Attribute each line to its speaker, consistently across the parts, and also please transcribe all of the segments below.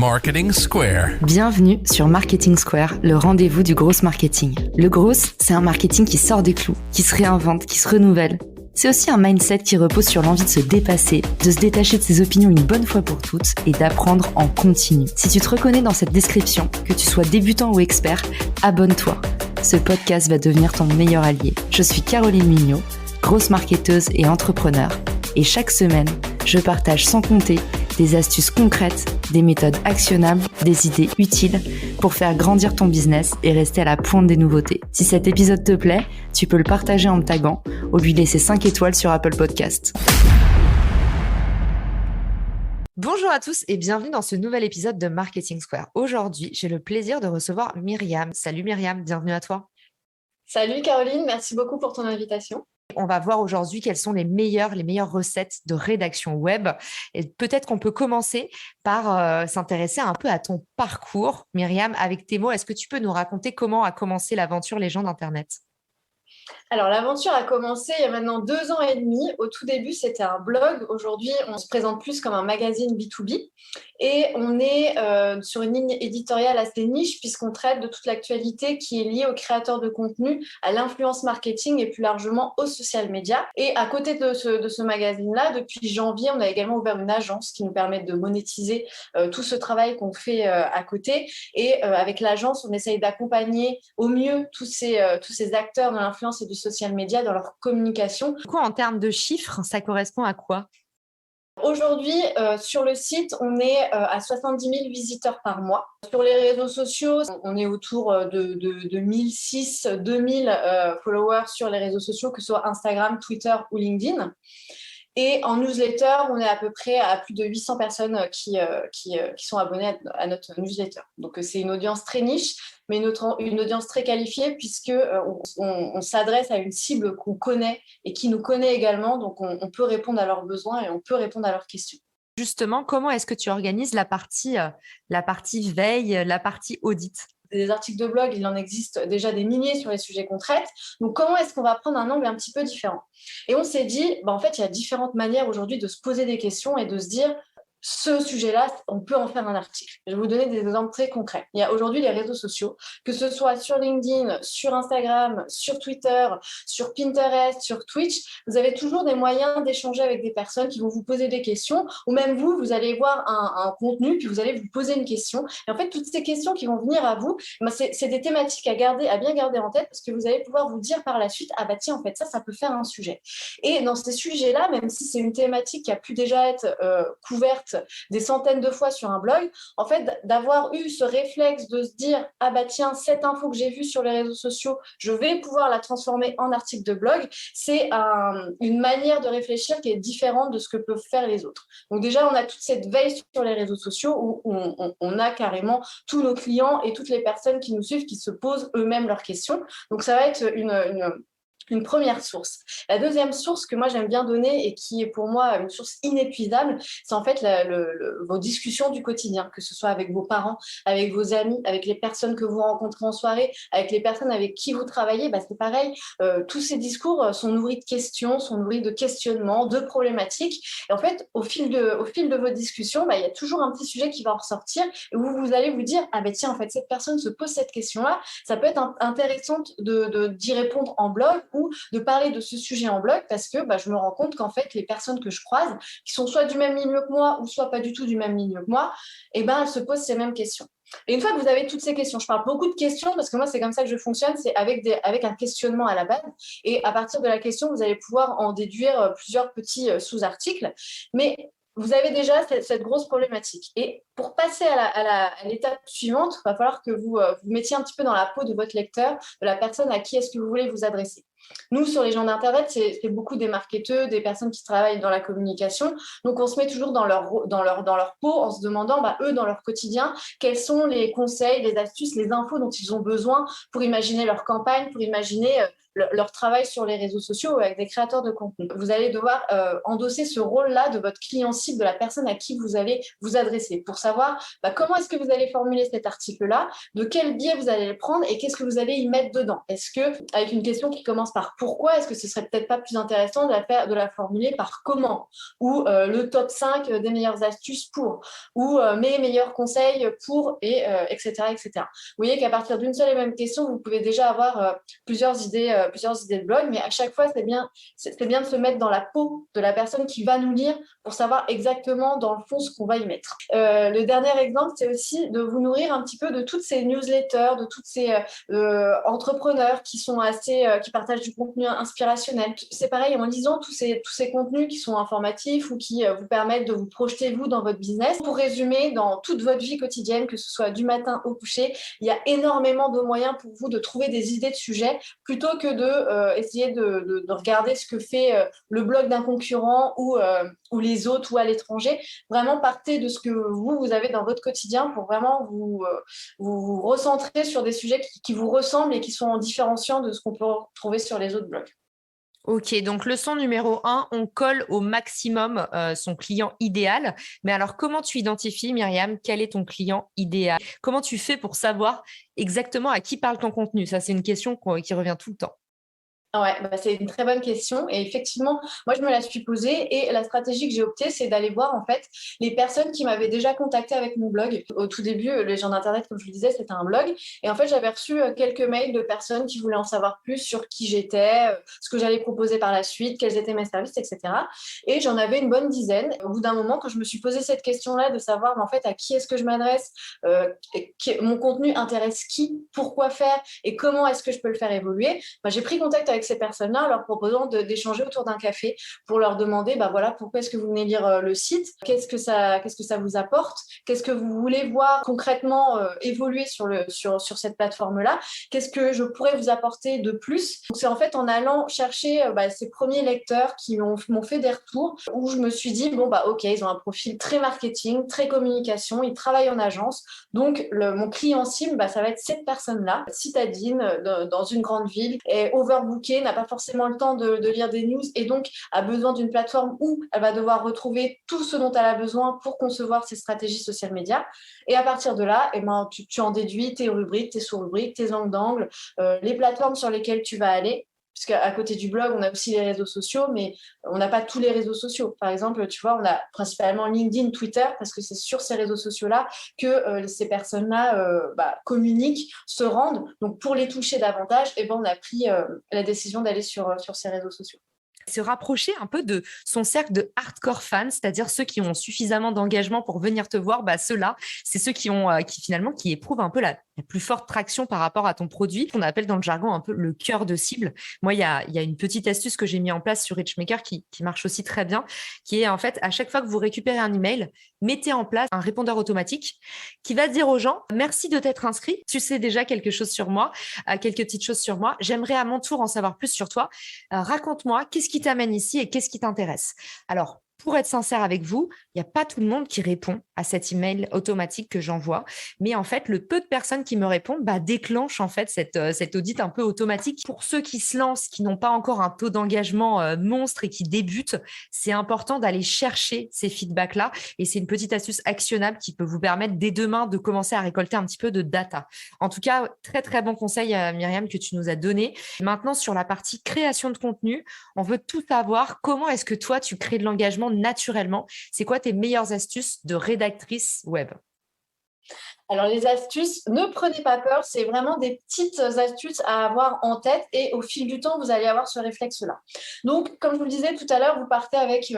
Speaker 1: Marketing Square.
Speaker 2: Bienvenue sur Marketing Square, le rendez-vous du gros marketing. Le gros, c'est un marketing qui sort des clous, qui se réinvente, qui se renouvelle. C'est aussi un mindset qui repose sur l'envie de se dépasser, de se détacher de ses opinions une bonne fois pour toutes et d'apprendre en continu. Si tu te reconnais dans cette description, que tu sois débutant ou expert, abonne-toi. Ce podcast va devenir ton meilleur allié. Je suis Caroline Mignot, grosse marketeuse et entrepreneur. Et chaque semaine, je partage sans compter des astuces concrètes, des méthodes actionnables, des idées utiles pour faire grandir ton business et rester à la pointe des nouveautés. Si cet épisode te plaît, tu peux le partager en me taguant ou lui laisser 5 étoiles sur Apple Podcast. Bonjour à tous et bienvenue dans ce nouvel épisode de Marketing Square. Aujourd'hui, j'ai le plaisir de recevoir Myriam. Salut Myriam, bienvenue à toi.
Speaker 3: Salut Caroline, merci beaucoup pour ton invitation.
Speaker 2: On va voir aujourd'hui quelles sont les meilleures recettes de rédaction web. Et peut-être qu'on peut commencer par s'intéresser un peu à ton parcours. Myriam, avec tes mots, est-ce que tu peux nous raconter comment a commencé l'aventure Légende d'Internet ?
Speaker 3: Alors, l'aventure a commencé il y a maintenant 2 ans et demi. Au tout début, c'était un blog. Aujourd'hui, on se présente plus comme un magazine B2B. Et on est sur une ligne éditoriale assez niche puisqu'on traite de toute l'actualité qui est liée aux créateurs de contenu, à l'influence marketing et plus largement aux social media. Et à côté de ce magazine-là, depuis janvier, on a également ouvert une agence qui nous permet de monétiser tout ce travail qu'on fait à côté. Et avec l'agence, on essaye d'accompagner au mieux tous ces acteurs de l'influence et du social media dans leur communication.
Speaker 2: Du coup, en termes de chiffres, ça correspond à quoi ?
Speaker 3: Aujourd'hui, sur le site, on est à 70 000 visiteurs par mois. Sur les réseaux sociaux, on est autour de 1006, 2000 followers sur les réseaux sociaux, que ce soit Instagram, Twitter ou LinkedIn. Et en newsletter, on est à peu près à plus de 800 personnes qui sont abonnées à notre newsletter. Donc, c'est une audience très niche, mais une audience très qualifiée puisque on s'adresse à une cible qu'on connaît et qui nous connaît également. Donc, on peut répondre à leurs besoins et on peut répondre à leurs questions.
Speaker 2: Justement, comment est-ce que tu organises la partie veille, la partie audit ?
Speaker 3: Des articles de blog, il en existe déjà des milliers sur les sujets qu'on traite. Donc, comment est-ce qu'on va prendre un angle un petit peu différent ? Et on s'est dit, en fait, il y a différentes manières aujourd'hui de se poser des questions et de se dire, ce sujet-là, on peut en faire un article. Je vais vous donner des exemples très concrets. Il y a aujourd'hui les réseaux sociaux, que ce soit sur LinkedIn, sur Instagram, sur Twitter, sur Pinterest, sur Twitch. Vous avez toujours des moyens d'échanger avec des personnes qui vont vous poser des questions, ou même vous allez voir un contenu, puis vous allez vous poser une question. Et en fait, toutes ces questions qui vont venir à vous, c'est des thématiques à bien garder en tête, parce que vous allez pouvoir vous dire par la suite, ah bah tiens, en fait, ça peut faire un sujet. Et dans ces sujets-là, même si c'est une thématique qui a pu déjà être couverte des centaines de fois sur un blog, en fait, d'avoir eu ce réflexe de se dire « Ah bah tiens, cette info que j'ai vue sur les réseaux sociaux, je vais pouvoir la transformer en article de blog », c'est une manière de réfléchir qui est différente de ce que peuvent faire les autres. Donc déjà, on a toute cette veille sur les réseaux sociaux où on a carrément tous nos clients et toutes les personnes qui nous suivent qui se posent eux-mêmes leurs questions. Donc ça va être une première source. La deuxième source que moi j'aime bien donner et qui est pour moi une source inépuisable, c'est en fait vos discussions du quotidien, que ce soit avec vos parents, avec vos amis, avec les personnes que vous rencontrez en soirée, avec les personnes avec qui vous travaillez, c'est pareil. Tous ces discours sont nourris de questions, sont nourris de questionnements, de problématiques. Et en fait, au fil de vos discussions, il y a toujours un petit sujet qui va en ressortir et où vous allez vous dire, ah ben tiens, en fait, cette personne se pose cette question-là, ça peut être intéressant d'y répondre en blog ou de parler de ce sujet en blog parce que je me rends compte qu'en fait, les personnes que je croise, qui sont soit du même milieu que moi ou soit pas du tout du même milieu que moi, elles se posent ces mêmes questions. Et une fois que vous avez toutes ces questions, je parle beaucoup de questions parce que moi, c'est comme ça que je fonctionne, c'est avec un questionnement à la base. Et à partir de la question, vous allez pouvoir en déduire plusieurs petits sous-articles. Mais vous avez déjà cette grosse problématique. Et pour passer à l'étape suivante, il va falloir que vous vous mettiez un petit peu dans la peau de votre lecteur, de la personne à qui est-ce que vous voulez vous adresser. Nous, sur les gens d'Internet, c'est beaucoup des marketeurs, des personnes qui travaillent dans la communication. Donc, on se met toujours dans leur peau en se demandant, eux, dans leur quotidien, quels sont les conseils, les astuces, les infos dont ils ont besoin pour imaginer leur campagne, pour imaginer leur travail sur les réseaux sociaux ou avec des créateurs de contenu. Vous allez devoir endosser ce rôle-là de votre client cible, de la personne à qui vous allez vous adresser pour savoir comment est-ce que vous allez formuler cet article-là, de quel biais vous allez le prendre et qu'est-ce que vous allez y mettre dedans. Est-ce que, avec une question qui commence par pourquoi, est-ce que ce serait peut-être pas plus intéressant de la formuler par comment, ou le top 5 des meilleures astuces pour, ou mes meilleurs conseils pour, et etc., etc. Vous voyez qu'à partir d'une seule et même question, vous pouvez déjà avoir plusieurs idées de blog, mais à chaque fois, c'est bien de se mettre dans la peau de la personne qui va nous lire pour savoir exactement dans le fond ce qu'on va y mettre. Le dernier exemple, c'est aussi de vous nourrir un petit peu de toutes ces newsletters, de toutes ces entrepreneurs qui sont qui partagent du contenu inspirationnel. C'est pareil, en lisant tous ces contenus qui sont informatifs ou qui vous permettent de vous projeter, vous, dans votre business. Pour résumer, dans toute votre vie quotidienne, que ce soit du matin au coucher, il y a énormément de moyens pour vous de trouver des idées de sujets plutôt que essayer de regarder ce que fait le blog d'un concurrent ou les autres ou à l'étranger. Vraiment, partez de ce que vous avez dans votre quotidien pour vraiment vous recentrer sur des sujets qui vous ressemblent et qui sont différenciants de ce qu'on peut trouver sur les autres blogs.
Speaker 1: Ok, donc leçon numéro 1, on colle au maximum son client idéal. Mais alors, comment tu identifies, Myriam, quel est ton client idéal? Comment tu fais pour savoir exactement à qui parle ton contenu? Ça, c'est une question qui revient tout le temps.
Speaker 3: Ouais, c'est une très bonne question. Et effectivement, moi, je me la suis posée et la stratégie que j'ai optée, c'est d'aller voir en fait les personnes qui m'avaient déjà contacté avec mon blog. Au tout début, les gens d'Internet, comme je le disais, c'était un blog. Et en fait, j'avais reçu quelques mails de personnes qui voulaient en savoir plus sur qui j'étais, ce que j'allais proposer par la suite, quels étaient mes services, etc. Et j'en avais une bonne dizaine. Au bout d'un moment, quand je me suis posé cette question-là de savoir en fait à qui est-ce que je m'adresse, mon contenu intéresse qui, pourquoi faire et comment est-ce que je peux le faire évoluer, j'ai pris contact avec ces personnes-là en leur proposant d'échanger autour d'un café pour leur demander voilà, pourquoi est-ce que vous venez lire le site, qu'est-ce que ça vous apporte, qu'est-ce que vous voulez voir concrètement évoluer sur cette plateforme-là, qu'est-ce que je pourrais vous apporter de plus. Donc c'est en fait en allant chercher ces premiers lecteurs qui m'ont fait des retours où je me suis dit ok, ils ont un profil très marketing, très communication, ils travaillent en agence, donc mon client cible ça va être cette personne-là, citadine dans une grande ville, est overbookée, n'a pas forcément le temps de lire des news et donc a besoin d'une plateforme où elle va devoir retrouver tout ce dont elle a besoin pour concevoir ses stratégies social media. Et à partir de là, tu en déduis tes rubriques, tes sous-rubriques, tes angles d'angle, les plateformes sur lesquelles tu vas aller. Puisqu'à côté du blog, on a aussi les réseaux sociaux, mais on n'a pas tous les réseaux sociaux. Par exemple, tu vois, on a principalement LinkedIn, Twitter, parce que c'est sur ces réseaux sociaux-là que ces personnes-là communiquent, se rendent. Donc, pour les toucher davantage, on a pris la décision d'aller sur ces réseaux sociaux.
Speaker 1: Se rapprocher un peu de son cercle de hardcore fans, c'est-à-dire ceux qui ont suffisamment d'engagement pour venir te voir, ceux-là, c'est ceux qui éprouvent un peu la plus forte traction par rapport à ton produit, qu'on appelle dans le jargon un peu le cœur de cible. Moi, il y a une petite astuce que j'ai mis en place sur Richmaker qui marche aussi très bien, qui est en fait, à chaque fois que vous récupérez un email, mettez en place un répondeur automatique qui va dire aux gens, merci de t'être inscrit, tu sais déjà quelque chose sur moi, quelques petites choses sur moi, j'aimerais à mon tour en savoir plus sur toi, raconte-moi, qu'est-ce qui t'amène ici et qu'est-ce qui t'intéresse? Alors, pour être sincère avec vous, il n'y a pas tout le monde qui répond à cet email automatique que j'envoie. Mais en fait, le peu de personnes qui me répondent déclenche en fait cette audit un peu automatique. Pour ceux qui se lancent, qui n'ont pas encore un taux d'engagement monstre et qui débutent, c'est important d'aller chercher ces feedbacks-là. Et c'est une petite astuce actionnable qui peut vous permettre dès demain de commencer à récolter un petit peu de data. En tout cas, très, très bon conseil, Myriam, que tu nous as donné. Maintenant, sur la partie création de contenu, on veut tout savoir. Comment est-ce que toi, tu crées de l'engagement naturellement? C'est quoi tes meilleures astuces de rédactrice web?
Speaker 3: Alors, les astuces, ne prenez pas peur, c'est vraiment des petites astuces à avoir en tête et au fil du temps, vous allez avoir ce réflexe-là. Donc, comme je vous le disais tout à l'heure, vous partez avec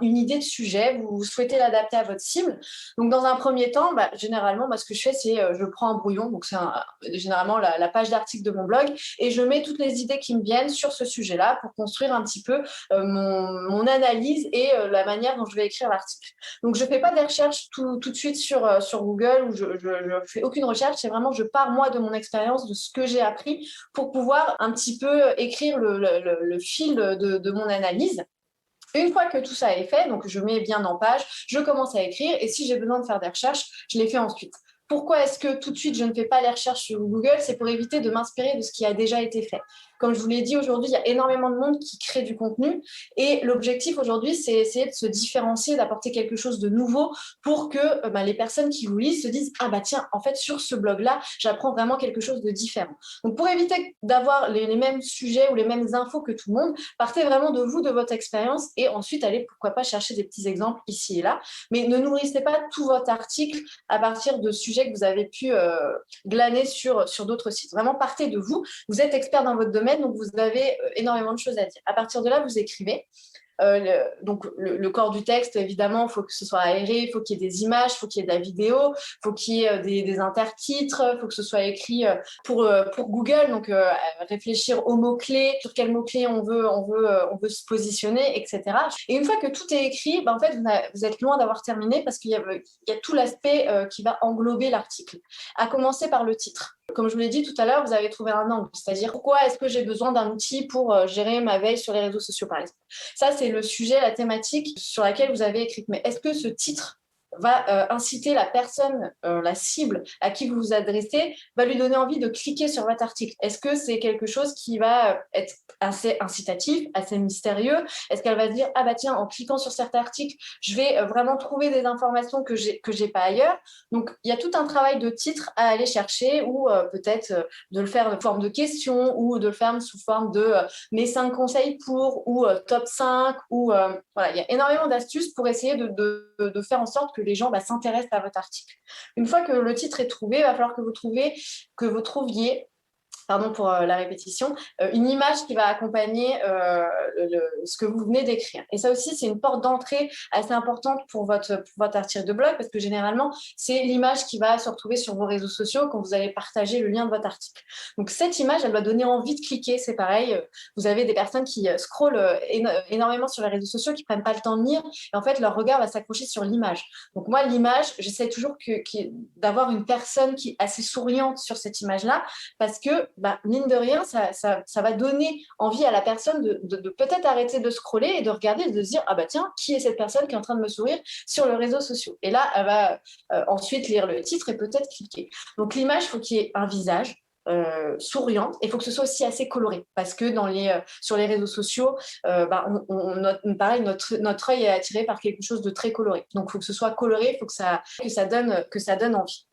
Speaker 3: une idée de sujet, vous souhaitez l'adapter à votre cible. Donc, dans un premier temps, généralement, ce que je fais, c'est je prends un brouillon, donc c'est généralement la page d'article de mon blog, et je mets toutes les idées qui me viennent sur ce sujet-là pour construire un petit peu mon analyse et la manière dont je vais écrire l'article. Donc, je ne fais pas des recherches tout de suite sur Google où je fais aucune recherche, c'est vraiment je pars moi de mon expérience, de ce que j'ai appris pour pouvoir un petit peu écrire le fil de mon analyse. Une fois que tout ça est fait, donc je mets bien en page, je commence à écrire et si j'ai besoin de faire des recherches, je les fais ensuite. Pourquoi est-ce que tout de suite je ne fais pas les recherches sur Google? C'est pour éviter de m'inspirer de ce qui a déjà été fait. Comme je vous l'ai dit, aujourd'hui, il y a énormément de monde qui crée du contenu et l'objectif aujourd'hui, c'est essayer de se différencier, d'apporter quelque chose de nouveau pour que les personnes qui vous lisent se disent « Ah bah tiens, en fait, sur ce blog-là, j'apprends vraiment quelque chose de différent. » Donc, pour éviter d'avoir les mêmes sujets ou les mêmes infos que tout le monde, partez vraiment de vous, de votre expérience et ensuite allez, pourquoi pas, chercher des petits exemples ici et là. Mais ne nourrissez pas tout votre article à partir de sujets que vous avez pu glaner sur d'autres sites. Vraiment, partez de vous. Vous êtes expert dans votre domaine, donc vous avez énormément de choses à dire. À partir de là, vous écrivez. Donc, le corps du texte, évidemment, il faut que ce soit aéré, il faut qu'il y ait des images, il faut qu'il y ait de la vidéo, il faut qu'il y ait des intertitres, il faut que ce soit écrit pour Google, donc réfléchir aux mots-clés, sur quels mots-clés on veut se positionner, etc. Et une fois que tout est écrit, en fait, vous êtes loin d'avoir terminé parce qu'il y a tout l'aspect qui va englober l'article, à commencer par le titre. Comme je vous l'ai dit tout à l'heure, vous avez trouvé un angle, c'est-à-dire pourquoi est-ce que j'ai besoin d'un outil pour gérer ma veille sur les réseaux sociaux, par exemple. Ça, c'est le sujet, la thématique sur laquelle vous avez écrit. Mais est-ce que ce titre va inciter la personne, la cible à qui vous vous adressez, va lui donner envie de cliquer sur votre article? Est-ce que c'est quelque chose qui va être assez incitatif, assez mystérieux? Est-ce qu'elle va se dire « Ah bah tiens, en cliquant sur cet article, je vais vraiment trouver des informations que j'ai pas ailleurs ?» Donc, il y a tout un travail de titre à aller chercher ou peut-être de le faire sous forme de questions ou de le faire sous forme de mes 5 conseils pour ou top 5 ou voilà, il y a énormément d'astuces pour essayer de faire en sorte que les gens s'intéressent à votre article. Une fois que le titre est trouvé, il va falloir que vous trouviez, pardon pour la répétition, une image qui va accompagner ce que vous venez d'écrire. Et ça aussi, c'est une porte d'entrée assez importante pour votre article de blog, parce que généralement, c'est l'image qui va se retrouver sur vos réseaux sociaux quand vous allez partager le lien de votre article. Donc, cette image, elle va donner envie de cliquer. C'est pareil, vous avez des personnes qui scrollent énormément sur les réseaux sociaux, qui ne prennent pas le temps de lire, et en fait, leur regard va s'accrocher sur l'image. Donc, moi, l'image, j'essaie toujours d'avoir une personne qui est assez souriante sur cette image-là, parce que mine de rien, ça va donner envie à la personne de peut-être arrêter de scroller et de regarder et de se dire « Ah bah tiens, qui est cette personne qui est en train de me sourire sur les réseaux sociaux ?» Et là, elle va ensuite lire le titre et peut-être cliquer. Donc l'image, il faut qu'il y ait un visage souriant et il faut que ce soit aussi assez coloré parce que sur les réseaux sociaux, pareil, notre œil est attiré par quelque chose de très coloré. Donc il faut que ce soit coloré, il faut que ça donne envie.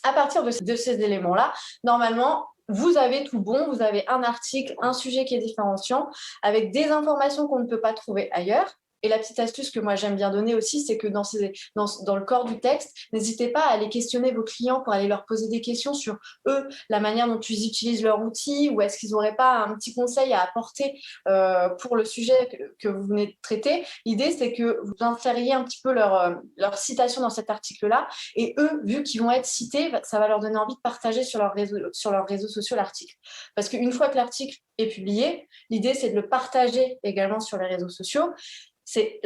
Speaker 3: À partir de ces éléments-là, normalement, vous avez tout bon, vous avez un article, un sujet qui est différenciant, avec des informations qu'on ne peut pas trouver ailleurs. Et la petite astuce que moi j'aime bien donner aussi, c'est que dans le corps du texte, n'hésitez pas à aller questionner vos clients pour aller leur poser des questions sur eux, la manière dont ils utilisent leur outil, ou est-ce qu'ils n'auraient pas un petit conseil à apporter pour le sujet que vous venez de traiter. L'idée, c'est que vous insériez un petit peu leur citation dans cet article-là, et eux, vu qu'ils vont être cités, ça va leur donner envie de partager sur leurs réseaux sociaux l'article. Parce qu'une fois que l'article est publié, l'idée, c'est de le partager également sur les réseaux sociaux. C'est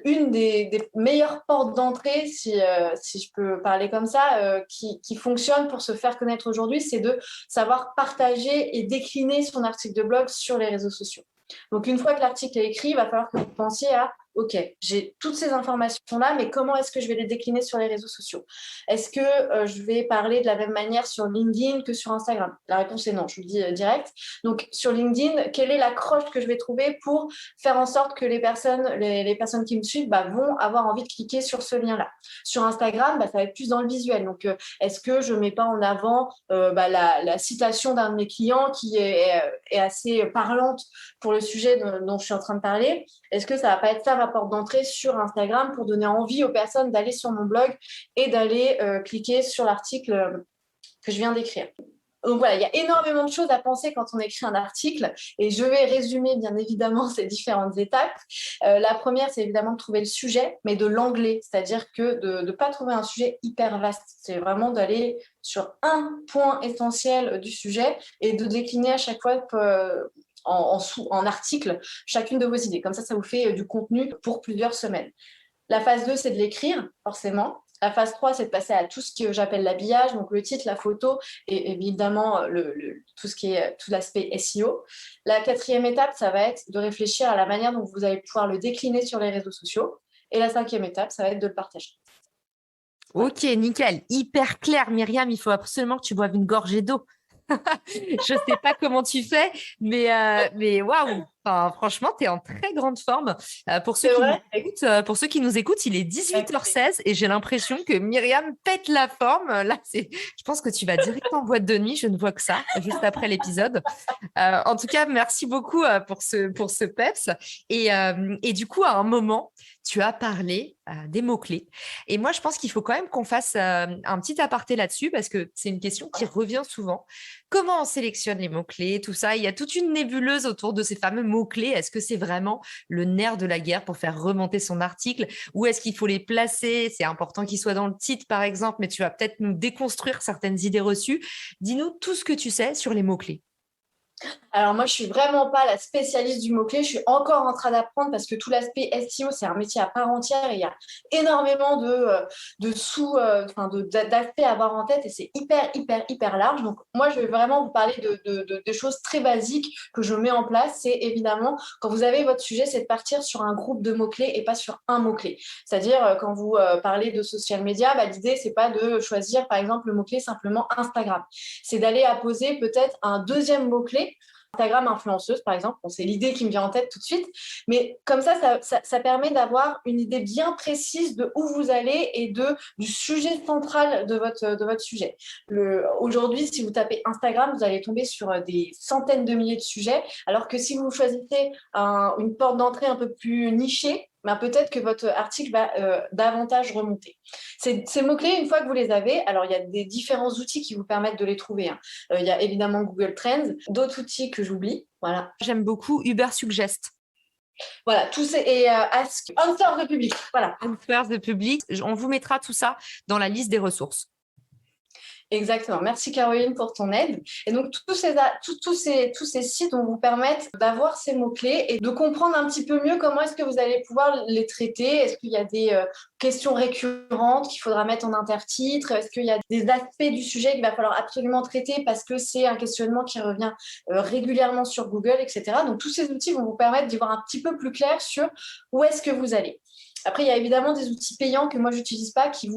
Speaker 3: une des meilleures portes d'entrée, si je peux parler comme ça, qui fonctionne pour se faire connaître aujourd'hui, c'est de savoir partager et décliner son article de blog sur les réseaux sociaux. Donc, une fois que l'article est écrit, il va falloir que vous pensiez à « Ok, j'ai toutes ces informations-là, mais comment est-ce que je vais les décliner sur les réseaux sociaux? Est-ce que je vais parler de la même manière sur LinkedIn que sur Instagram ?» La réponse est non, je vous le dis direct. Donc, sur LinkedIn, quelle est l'accroche que je vais trouver pour faire en sorte que les personnes qui me suivent vont avoir envie de cliquer sur ce lien-là? Sur Instagram, ça va être plus dans le visuel. Donc, est-ce que je ne mets pas en avant la citation d'un de mes clients qui est assez parlante pour le sujet dont je suis en train de parler? Est-ce que ça ne va pas être ça ma porte d'entrée sur Instagram pour donner envie aux personnes d'aller sur mon blog et d'aller cliquer sur l'article que je viens d'écrire? Donc voilà, il y a énormément de choses à penser quand on écrit un article et je vais résumer bien évidemment ces différentes étapes. La première, c'est évidemment de trouver le sujet, mais de l'angler, c'est-à-dire que de ne pas trouver un sujet hyper vaste. C'est vraiment d'aller sur un point essentiel du sujet et de décliner à chaque fois en article chacune de vos idées. Comme ça vous fait du contenu pour plusieurs semaines. La phase 2, c'est de l'écrire, forcément. La phase 3, c'est de passer à tout ce que j'appelle l'habillage, donc le titre, la photo et évidemment tout l'aspect SEO. La 4e étape, ça va être de réfléchir à la manière dont vous allez pouvoir le décliner sur les réseaux sociaux. Et la 5e étape, ça va être de le partager.
Speaker 1: Ok, nickel. Hyper clair, Myriam. Il faut absolument que tu boives une gorgée d'eau. Je sais pas comment tu fais, mais waouh! Enfin, franchement, tu es en très grande forme. Pour ceux
Speaker 3: C'est
Speaker 1: qui nous
Speaker 3: vrai?
Speaker 1: écoutent, il est
Speaker 3: Avec
Speaker 1: 18h16 et j'ai l'impression que Myriam pète la forme. Là, je pense que tu vas direct en boîte de nuit. Je ne vois que ça, juste après l'épisode. En tout cas, merci beaucoup pour ce peps. Et du coup, à un moment, tu as parlé des mots-clés. Et moi, je pense qu'il faut quand même qu'on fasse un petit aparté là-dessus parce que c'est une question qui revient souvent. Comment on sélectionne les mots-clés, tout ça? Il y a toute une nébuleuse autour de ces fameux mots-clés. Est-ce que c'est vraiment le nerf de la guerre pour faire remonter son article? Ou est-ce qu'il faut les placer? C'est important qu'ils soient dans le titre, par exemple, mais tu vas peut-être nous déconstruire certaines idées reçues. Dis-nous tout ce que tu sais sur les mots-clés.
Speaker 3: Alors moi, je suis vraiment pas la spécialiste du mot-clé. Je suis encore en train d'apprendre parce que tout l'aspect SEO, c'est un métier à part entière et il y a énormément d'aspects à avoir en tête et c'est hyper, hyper, hyper large. Donc moi, je vais vraiment vous parler de choses très basiques que je mets en place. C'est évidemment, quand vous avez votre sujet, c'est de partir sur un groupe de mots-clés et pas sur un mot-clé. C'est-à-dire, quand vous parlez de social media, l'idée, c'est pas de choisir, par exemple, le mot-clé simplement Instagram. C'est d'aller apposer peut-être un deuxième mot-clé Instagram influenceuse, par exemple. Bon, c'est l'idée qui me vient en tête tout de suite. Mais comme ça permet d'avoir une idée bien précise de où vous allez et du sujet central de votre sujet. Aujourd'hui, si vous tapez Instagram, vous allez tomber sur des centaines de milliers de sujets, alors que si vous choisissez une porte d'entrée un peu plus nichée, peut-être que votre article va davantage remonter. Ces mots-clés, une fois que vous les avez, alors il y a des différents outils qui vous permettent de les trouver. Il y a évidemment Google Trends, d'autres outils que j'oublie. Voilà.
Speaker 1: J'aime beaucoup Uber Suggest.
Speaker 3: Voilà, et Answer the Public. Voilà.
Speaker 1: Answer the Public. On vous mettra tout ça dans la liste des ressources.
Speaker 3: Exactement. Merci Caroline pour ton aide. Et donc, tous ces sites vont vous permettre d'avoir ces mots-clés et de comprendre un petit peu mieux comment est-ce que vous allez pouvoir les traiter. Est-ce qu'il y a des questions récurrentes qu'il faudra mettre en intertitre? Est-ce qu'il y a des aspects du sujet qu'il va falloir absolument traiter parce que c'est un questionnement qui revient régulièrement sur Google, etc. Donc, tous ces outils vont vous permettre d'y voir un petit peu plus clair sur où est-ce que vous allez. Après, il y a évidemment des outils payants que moi, je n'utilise pas qui,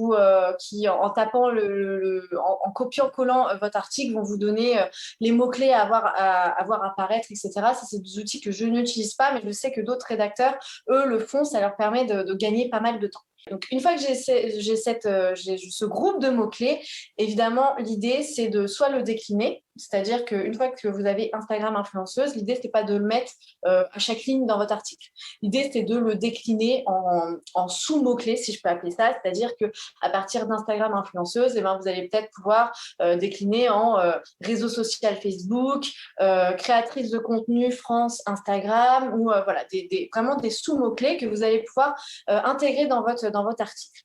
Speaker 3: en tapant, en copiant-collant votre article, vont vous donner les mots-clés à voir apparaître, etc. Ça, c'est des outils que je n'utilise pas, mais je sais que d'autres rédacteurs, eux, le font. Ça leur permet de gagner pas mal de temps. Donc, une fois que j'ai ce groupe de mots-clés, évidemment, l'idée, c'est de soit le décliner, c'est-à-dire qu'une fois que vous avez Instagram influenceuse, l'idée, ce n'est pas de le mettre à chaque ligne dans votre article. L'idée, c'est de le décliner en sous-mots-clés, si je peux appeler ça, c'est-à-dire qu'à partir d'Instagram influenceuse, vous allez peut-être pouvoir décliner en réseau social Facebook, créatrice de contenu France Instagram, ou voilà, vraiment des sous-mots-clés que vous allez pouvoir intégrer dans votre article.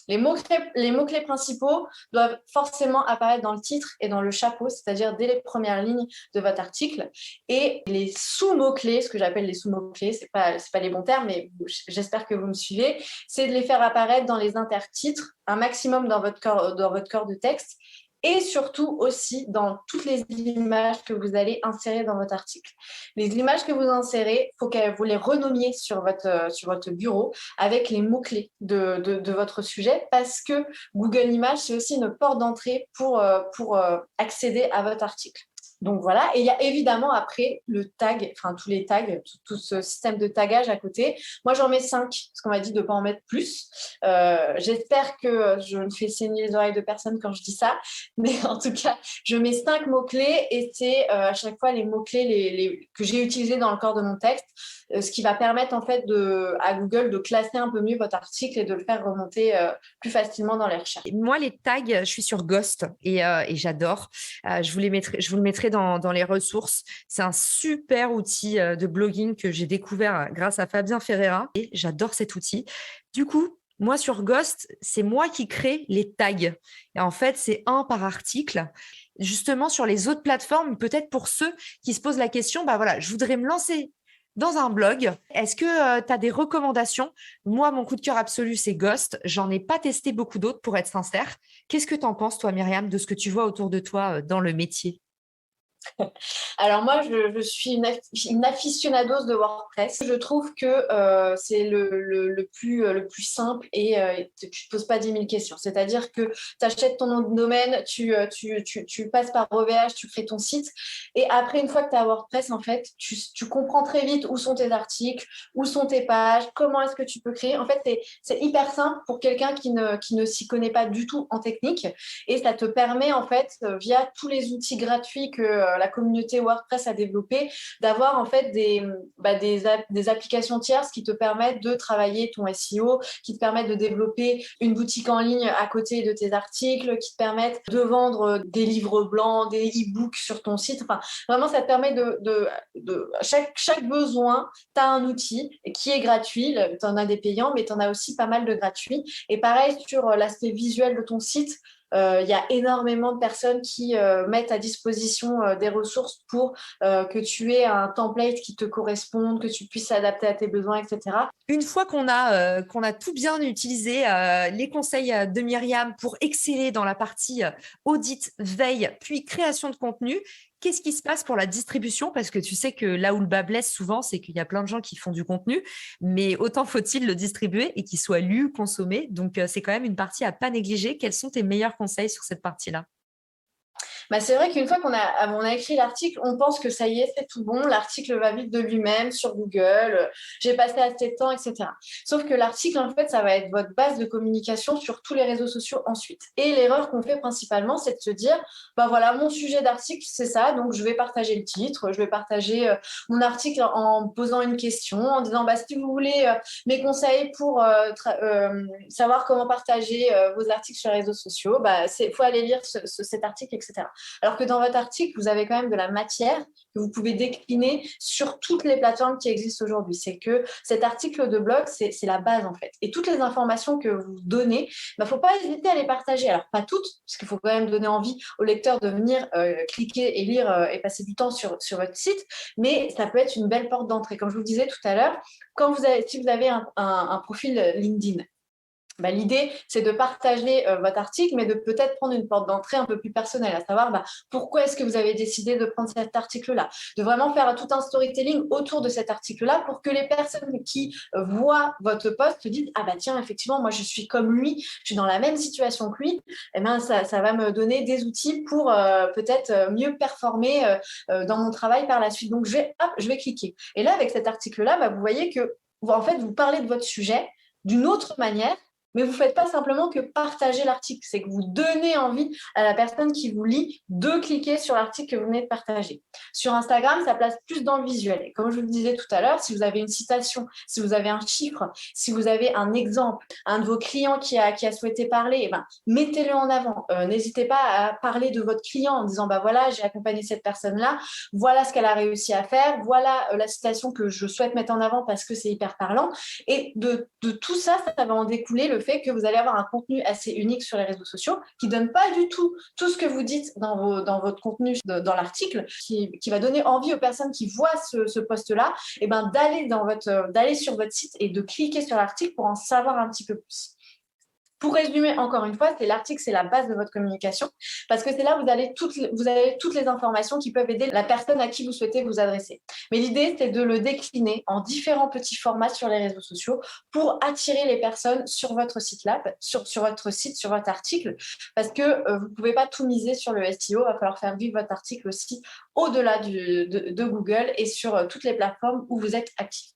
Speaker 3: Les mots-clés principaux doivent forcément apparaître dans le titre et dans le chapeau, c'est-à-dire dès les premières lignes de votre article. Et les sous-mots-clés, ce que j'appelle les sous-mots-clés, c'est pas les bons termes, mais j'espère que vous me suivez, c'est de les faire apparaître dans les intertitres, un maximum dans votre corps de texte, et surtout aussi dans toutes les images que vous allez insérer dans votre article. Les images que vous insérez, il faut que vous les renommiez sur votre bureau avec les mots-clés de votre sujet parce que Google Images, c'est aussi une porte d'entrée pour accéder à votre article. Donc voilà, et il y a évidemment après le tag, enfin tous les tags, tout ce système de tagage à côté. Moi j'en mets 5, parce qu'on m'a dit de ne pas en mettre plus. J'espère que je ne fais saigner les oreilles de personne quand je dis ça, mais en tout cas, je mets 5 mots-clés et c'est à chaque fois les mots-clés que j'ai utilisés dans le corps de mon texte, ce qui va permettre en fait à Google de classer un peu mieux votre article et de le faire remonter plus facilement dans les recherches.
Speaker 1: Moi, les tags, je suis sur Ghost et j'adore. Je vous le mettrai dans les ressources. C'est un super outil de blogging que j'ai découvert grâce à Fabien Ferreira et j'adore cet outil. Du coup, moi, sur Ghost, c'est moi qui crée les tags. Et en fait, c'est un par article. Justement, sur les autres plateformes, peut-être pour ceux qui se posent la question, je voudrais me lancer dans un blog. Est-ce que tu as des recommandations? Moi, mon coup de cœur absolu, c'est Ghost. J'en ai pas testé beaucoup d'autres, pour être sincère. Qu'est-ce que tu en penses, toi, Myriam, de ce que tu vois autour de toi dans le métier?
Speaker 3: Alors moi, je suis une aficionados de WordPress. Je trouve que c'est le plus simple et tu ne te poses pas 10 000 questions. C'est-à-dire que tu achètes ton nom de domaine, tu passes par OVH, tu crées ton site. Et après, une fois que tu as WordPress, en fait, tu comprends très vite où sont tes articles, où sont tes pages, comment est-ce que tu peux créer. En fait, c'est hyper simple pour quelqu'un qui ne s'y connaît pas du tout en technique. Et ça te permet, en fait, via tous les outils gratuits que la communauté WordPress a développé, d'avoir en fait des applications tierces qui te permettent de travailler ton SEO, qui te permettent de développer une boutique en ligne à côté de tes articles, qui te permettent de vendre des livres blancs, des e-books sur ton site. Enfin, vraiment, ça te permet chaque besoin, tu as un outil qui est gratuit. Tu en as des payants, mais tu en as aussi pas mal de gratuits. Et pareil, sur l'aspect visuel de ton site, il y a énormément de personnes qui mettent à disposition des ressources pour que tu aies un template qui te corresponde, que tu puisses s'adapter à tes besoins, etc.
Speaker 1: Une fois qu'on a tout bien utilisé, les conseils de Myriam pour exceller dans la partie audit, veille, puis création de contenu, qu'est-ce qui se passe pour la distribution? Parce que tu sais que là où le bas blesse souvent, c'est qu'il y a plein de gens qui font du contenu, mais autant faut-il le distribuer et qu'il soit lu, consommé. Donc, c'est quand même une partie à pas négliger. Quels sont tes meilleurs conseils sur cette partie-là?
Speaker 3: Bah, c'est vrai qu'une fois on a écrit l'article, on pense que ça y est, c'est tout bon, l'article va vite de lui-même sur Google, j'ai passé assez de temps, etc. Sauf que l'article, en fait, ça va être votre base de communication sur tous les réseaux sociaux ensuite. Et l'erreur qu'on fait principalement, c'est de se dire, bah voilà, mon sujet d'article, c'est ça, donc je vais partager le titre, je vais partager mon article en posant une question, en disant, bah, si vous voulez mes conseils pour savoir comment partager vos articles sur les réseaux sociaux, bah, faut aller lire cet article, etc. Alors que dans votre article, vous avez quand même de la matière que vous pouvez décliner sur toutes les plateformes qui existent aujourd'hui. C'est que cet article de blog, c'est la base en fait. Et toutes les informations que vous donnez, il ne faut pas hésiter à les partager. Alors pas toutes, parce qu'il faut quand même donner envie au lecteur de venir cliquer et lire et passer du temps sur votre site, mais ça peut être une belle porte d'entrée. Comme je vous le disais tout à l'heure, si vous avez un profil LinkedIn, bah, l'idée, c'est de partager votre article, mais de peut-être prendre une porte d'entrée un peu plus personnelle, à savoir pourquoi est-ce que vous avez décidé de prendre cet article-là, de vraiment faire tout un storytelling autour de cet article-là pour que les personnes qui voient votre post se disent « Ah bah tiens, effectivement, moi je suis comme lui, je suis dans la même situation que lui. » Eh bien, ça va me donner des outils pour peut-être mieux performer dans mon travail par la suite. Donc, je vais cliquer. Et là, avec cet article-là, bah, vous voyez que en fait, vous parlez de votre sujet d'une autre manière, mais vous ne faites pas simplement que partager l'article, c'est que vous donnez envie à la personne qui vous lit de cliquer sur l'article que vous venez de partager. Sur Instagram, ça place plus dans le visuel. Et comme je vous le disais tout à l'heure, si vous avez une citation, si vous avez un chiffre, si vous avez un exemple, un de vos clients qui a souhaité parler, eh ben, mettez-le en avant. N'hésitez pas à parler de votre client en disant bah voilà, j'ai accompagné cette personne-là, voilà ce qu'elle a réussi à faire, voilà la citation que je souhaite mettre en avant parce que c'est hyper parlant. Et de tout ça, ça va en découler le fait que vous allez avoir un contenu assez unique sur les réseaux sociaux qui ne donne pas du tout ce que vous dites dans votre contenu, dans l'article, qui va donner envie aux personnes qui voient ce post-là eh ben, d'aller sur votre site et de cliquer sur l'article pour en savoir un petit peu plus. Pour résumer, encore une fois, l'article, c'est la base de votre communication parce que c'est là où vous avez toutes les informations qui peuvent aider la personne à qui vous souhaitez vous adresser. Mais l'idée, c'est de le décliner en différents petits formats sur les réseaux sociaux pour attirer les personnes sur votre site là, sur votre site, sur votre article, parce que vous ne pouvez pas tout miser sur le SEO, il va falloir faire vivre votre article aussi au-delà de Google et sur toutes les plateformes où vous êtes actif.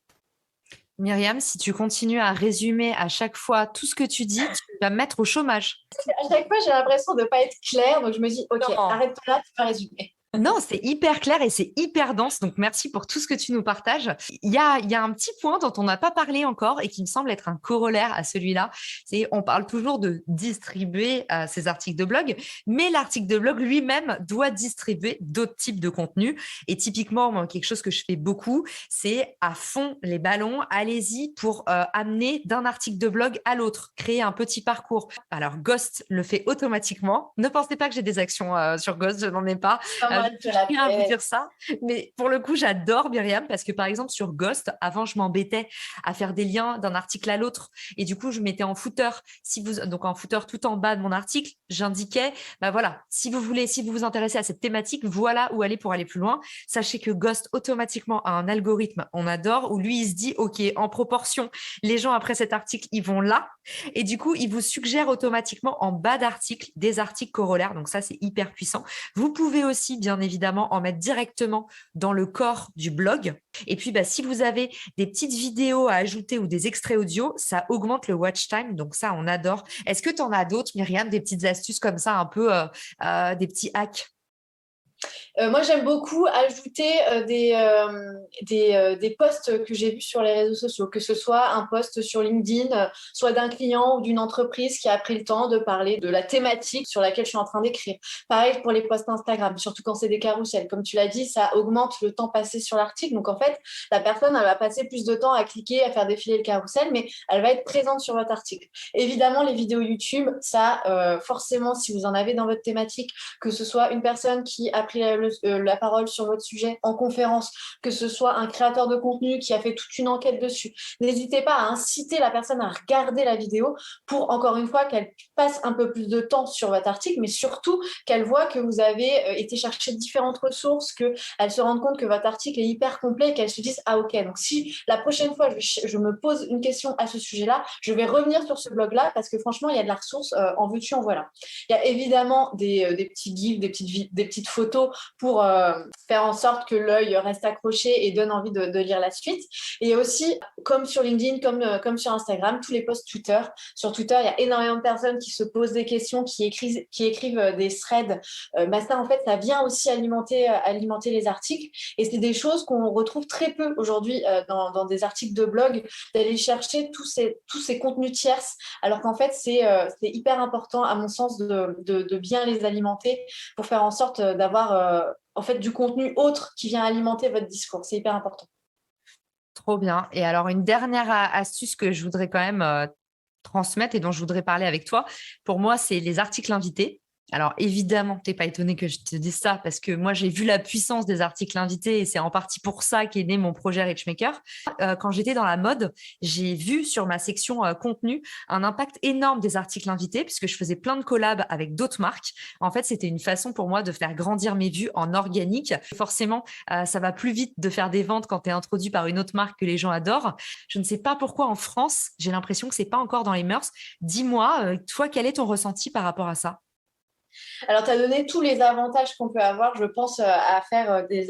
Speaker 1: Myriam, si tu continues à résumer à chaque fois tout ce que tu dis, tu vas me mettre au chômage.
Speaker 3: À chaque fois, j'ai l'impression de ne pas être claire, donc je me dis, OK, arrête-toi là, tu vas résumer.
Speaker 1: Non, c'est hyper clair et c'est hyper dense. Donc, merci pour tout ce que tu nous partages. Il y a un petit point dont on n'a pas parlé encore et qui me semble être un corollaire à celui-là. C'est on parle toujours de distribuer ces articles de blog, mais l'article de blog lui-même doit distribuer d'autres types de contenus. Et typiquement, moi, quelque chose que je fais beaucoup, c'est à fond les ballons. Allez-y pour amener d'un article de blog à l'autre, créer un petit parcours. Alors, Ghost le fait automatiquement. Ne pensez pas que j'ai des actions sur Ghost, je n'en ai pas.
Speaker 3: Je la
Speaker 1: tiens à vous
Speaker 3: fais.
Speaker 1: dire ça. Mais pour le coup, j'adore Myriam parce que par exemple, sur Ghost, avant, je m'embêtais à faire des liens d'un article à l'autre. Et du coup, je mettais en footer, donc en footer tout en bas de mon article, j'indiquais, bah voilà, si vous vous intéressez à cette thématique, voilà où aller pour aller plus loin. Sachez que Ghost, automatiquement, a un algorithme, on adore, où lui, il se dit, OK, en proportion, les gens après cet article, ils vont là. Et du coup, il vous suggère automatiquement en bas d'article des articles corollaires. Donc ça, c'est hyper puissant. Vous pouvez aussi, bien évidemment, en mettre directement dans le corps du blog. Et puis, bah, si vous avez des petites vidéos à ajouter ou des extraits audio, ça augmente le watch time. Donc ça, on adore. Est-ce que tu en as d'autres, Myriam, des petites astuces comme ça, un peu des petits hacks?
Speaker 3: Moi, j'aime beaucoup ajouter des posts que j'ai vus sur les réseaux sociaux, que ce soit un post sur LinkedIn, soit d'un client ou d'une entreprise qui a pris le temps de parler de la thématique sur laquelle je suis en train d'écrire. Pareil pour les posts Instagram, surtout quand c'est des carousels. Comme tu l'as dit, ça augmente le temps passé sur l'article. Donc, en fait, la personne, elle va passer plus de temps à cliquer, à faire défiler le carrousel, mais elle va être présente sur votre article. Évidemment, les vidéos YouTube, ça, forcément, si vous en avez dans votre thématique, que ce soit une personne qui a pris la parole sur votre sujet en conférence, que ce soit un créateur de contenu qui a fait toute une enquête dessus. N'hésitez pas à inciter la personne à regarder la vidéo pour, encore une fois, qu'elle passe un peu plus de temps sur votre article, mais surtout qu'elle voit que vous avez été chercher différentes ressources, qu'elle se rende compte que votre article est hyper complet et qu'elle se dise « Ah ok, donc si la prochaine fois je me pose une question à ce sujet-là, je vais revenir sur ce blog-là parce que franchement, il y a de la ressource, en veux-tu, en voilà. » Il y a évidemment des petits gifs, des petites photos pour faire en sorte que l'œil reste accroché et donne envie de lire la suite. Et il y a aussi, comme sur LinkedIn, comme sur Instagram, tous les posts Twitter. Sur Twitter, il y a énormément de personnes qui se posent des questions, qui écrivent des threads. Ça, en fait, ça vient aussi alimenter les articles. Et c'est des choses qu'on retrouve très peu aujourd'hui dans des articles de blog, d'aller chercher tous ces contenus tierces, alors qu'en fait, c'est hyper important, à mon sens, de bien les alimenter pour faire en sorte d'avoir en fait du contenu autre qui vient alimenter votre discours. C'est hyper important.
Speaker 1: Trop bien. Et alors, une dernière astuce que je voudrais quand même transmettre et dont je voudrais parler avec toi, pour moi, c'est les articles invités. Alors, évidemment, tu n'es pas étonné que je te dise ça parce que moi, j'ai vu la puissance des articles invités et c'est en partie pour ça qu'est né mon projet Richmaker. Quand j'étais dans la mode, j'ai vu sur ma section contenu un impact énorme des articles invités puisque je faisais plein de collabs avec d'autres marques. En fait, c'était une façon pour moi de faire grandir mes vues en organique. Forcément, ça va plus vite de faire des ventes quand tu es introduit par une autre marque que les gens adorent. Je ne sais pas pourquoi en France, j'ai l'impression que c'est pas encore dans les mœurs. Dis-moi, toi, quel est ton ressenti par rapport à ça?
Speaker 3: Alors, tu as donné tous les avantages qu'on peut avoir, je pense, à faire des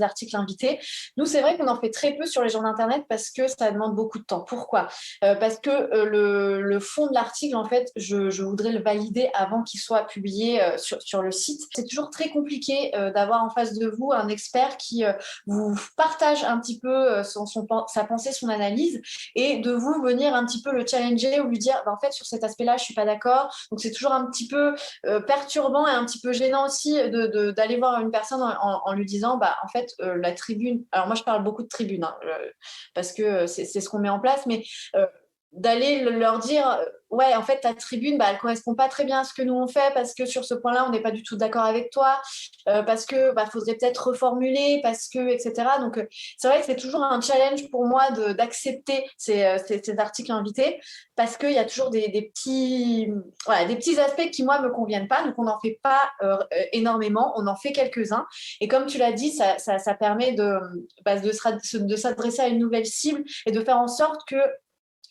Speaker 3: articles invités. Nous, c'est vrai qu'on en fait très peu sur les gens d'Internet parce que ça demande beaucoup de temps. Pourquoi? Parce que le fond de l'article, en fait, je voudrais le valider avant qu'il soit publié sur le site. C'est toujours très compliqué d'avoir en face de vous un expert qui vous partage un petit peu sa pensée, son analyse, et de vous venir un petit peu le challenger ou lui dire, en fait, sur cet aspect-là, je ne suis pas d'accord. Donc, c'est toujours un petit peu perturbant et un petit peu gênant aussi d'aller voir une personne en lui disant en fait la tribune, alors moi je parle beaucoup de tribune hein, parce que c'est ce qu'on met en place, mais d'aller leur dire ouais, en fait ta tribune elle correspond pas très bien à ce que nous on fait parce que sur ce point-là on n'est pas du tout d'accord avec toi, parce que faudrait peut-être reformuler, parce que etc. Donc c'est vrai que c'est toujours un challenge pour moi d'accepter ces articles invités parce qu'il y a toujours des petits aspects qui moi me conviennent pas, donc on n'en fait pas énormément, on en fait quelques-uns, et comme tu l'as dit, ça permet de s'adresser à une nouvelle cible et de faire en sorte que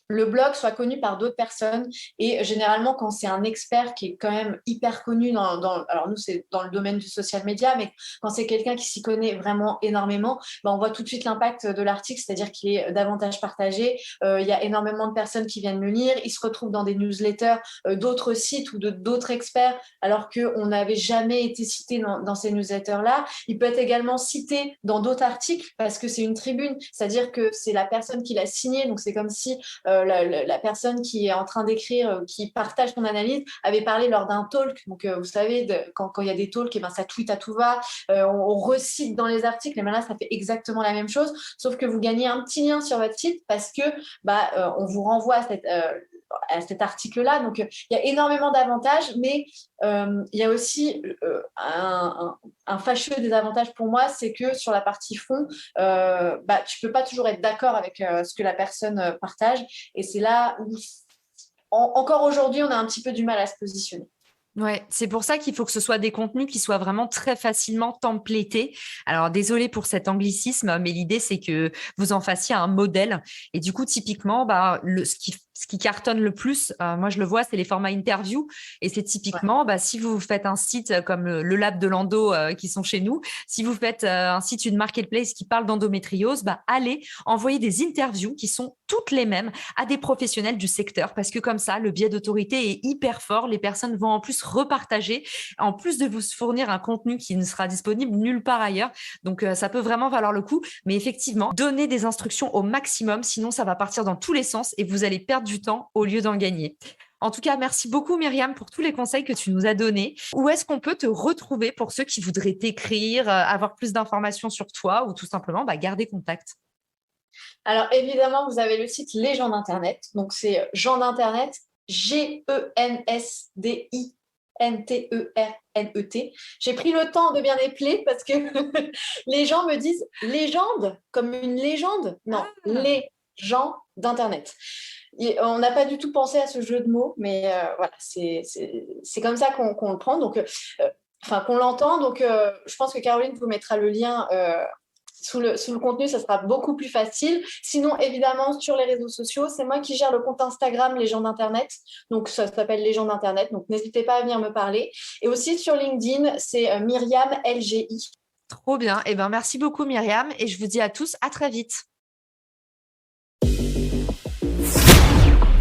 Speaker 3: le blog soit connu par d'autres personnes. Et généralement, quand c'est un expert qui est quand même hyper connu alors nous, c'est dans le domaine du social media, mais quand c'est quelqu'un qui s'y connaît vraiment énormément, on voit tout de suite l'impact de l'article, c'est-à-dire qu'il est davantage partagé. Il y a énormément de personnes qui viennent le lire. Il se retrouve dans des newsletters d'autres sites ou d'autres experts, alors qu'on n'avait jamais été cité dans ces newsletters-là. Il peut être également cité dans d'autres articles parce que c'est une tribune, c'est-à-dire que c'est la personne qui l'a signé, donc c'est comme si la personne qui est en train d'écrire, qui partage son analyse, avait parlé lors d'un talk. Donc, vous savez, quand il y a des talks, ça tweet à tout va. On recite dans les articles. Et bien là, ça fait exactement la même chose, sauf que vous gagnez un petit lien sur votre site parce que on vous renvoie à à cet article-là. Donc, il y a énormément d'avantages, mais il y a aussi un fâcheux désavantage pour moi, c'est que sur la partie fond, tu ne peux pas toujours être d'accord avec ce que la personne partage. Et c'est là où, encore aujourd'hui, on a un petit peu du mal à se positionner.
Speaker 1: Ouais, c'est pour ça qu'il faut que ce soit des contenus qui soient vraiment très facilement templatés. Alors, désolé pour cet anglicisme, mais l'idée, c'est que vous en fassiez un modèle. Et du coup, typiquement, ce qui cartonne le plus, moi, je le vois, c'est les formats interview. Et c'est typiquement, si vous faites un site comme le Lab de l'Endo qui sont chez nous, si vous faites un site, une marketplace qui parle d'endométriose, allez envoyer des interviews qui sont toutes les mêmes à des professionnels du secteur. Parce que comme ça, le biais d'autorité est hyper fort. Les personnes vont en plus repartager, en plus de vous fournir un contenu qui ne sera disponible nulle part ailleurs. Donc, ça peut vraiment valoir le coup. Mais effectivement, donnez des instructions au maximum, sinon ça va partir dans tous les sens et vous allez perdre du temps au lieu d'en gagner. En tout cas, merci beaucoup Myriam pour tous les conseils que tu nous as donnés. Où est-ce qu'on peut te retrouver pour ceux qui voudraient t'écrire, avoir plus d'informations sur toi ou tout simplement garder contact?
Speaker 3: Alors évidemment, vous avez le site Les Gens d'Internet. Donc c'est Gens d'Internet, GENSDINTERNET. J'ai pris le temps de bien épeler parce que les gens me disent légende, comme une légende. Non, Les Gens d'Internet. Et on n'a pas du tout pensé à ce jeu de mots, mais voilà, c'est comme ça qu'on le prend, donc qu'on l'entend. Donc je pense que Caroline vous mettra le lien sous le contenu, ça sera beaucoup plus facile. Sinon, évidemment, sur les réseaux sociaux, c'est moi qui gère le compte Instagram Les Gens d'Internet. Donc, ça s'appelle Les Gens d'Internet. Donc, n'hésitez pas à venir me parler. Et aussi sur LinkedIn, c'est Myriam LGI.
Speaker 1: Trop bien. Eh bien, merci beaucoup, Myriam. Et je vous dis à tous, à très vite.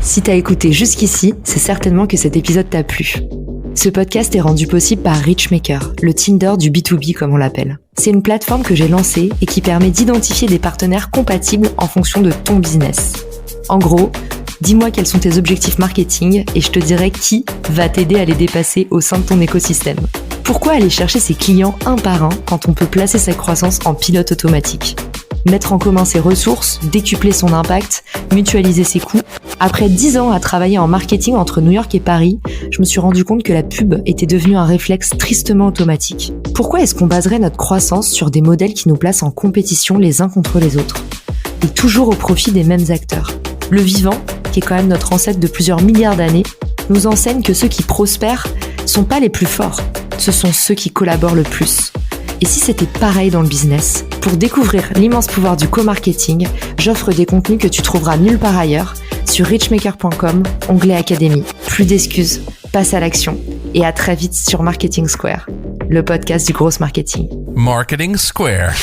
Speaker 2: Si t'as écouté jusqu'ici, c'est certainement que cet épisode t'a plu. Ce podcast est rendu possible par Richmaker, le Tinder du B2B comme on l'appelle. C'est une plateforme que j'ai lancée et qui permet d'identifier des partenaires compatibles en fonction de ton business. En gros, dis-moi quels sont tes objectifs marketing et je te dirai qui va t'aider à les dépasser au sein de ton écosystème. Pourquoi aller chercher ses clients un par un quand on peut placer sa croissance en pilote automatique ? Mettre en commun ses ressources, décupler son impact, mutualiser ses coûts. Après 10 ans à travailler en marketing entre New York et Paris, je me suis rendu compte que la pub était devenue un réflexe tristement automatique. Pourquoi est-ce qu'on baserait notre croissance sur des modèles qui nous placent en compétition les uns contre les autres ? Et toujours au profit des mêmes acteurs. Le vivant, qui est quand même notre ancêtre de plusieurs milliards d'années, nous enseigne que ceux qui prospèrent sont pas les plus forts, ce sont ceux qui collaborent le plus. Et si c'était pareil dans le business ? Pour découvrir l'immense pouvoir du co-marketing, j'offre des contenus que tu trouveras nulle part ailleurs sur richmaker.com, onglet Académie. Plus d'excuses, passe à l'action et à très vite sur Marketing Square, le podcast du gros marketing.
Speaker 4: Marketing Square.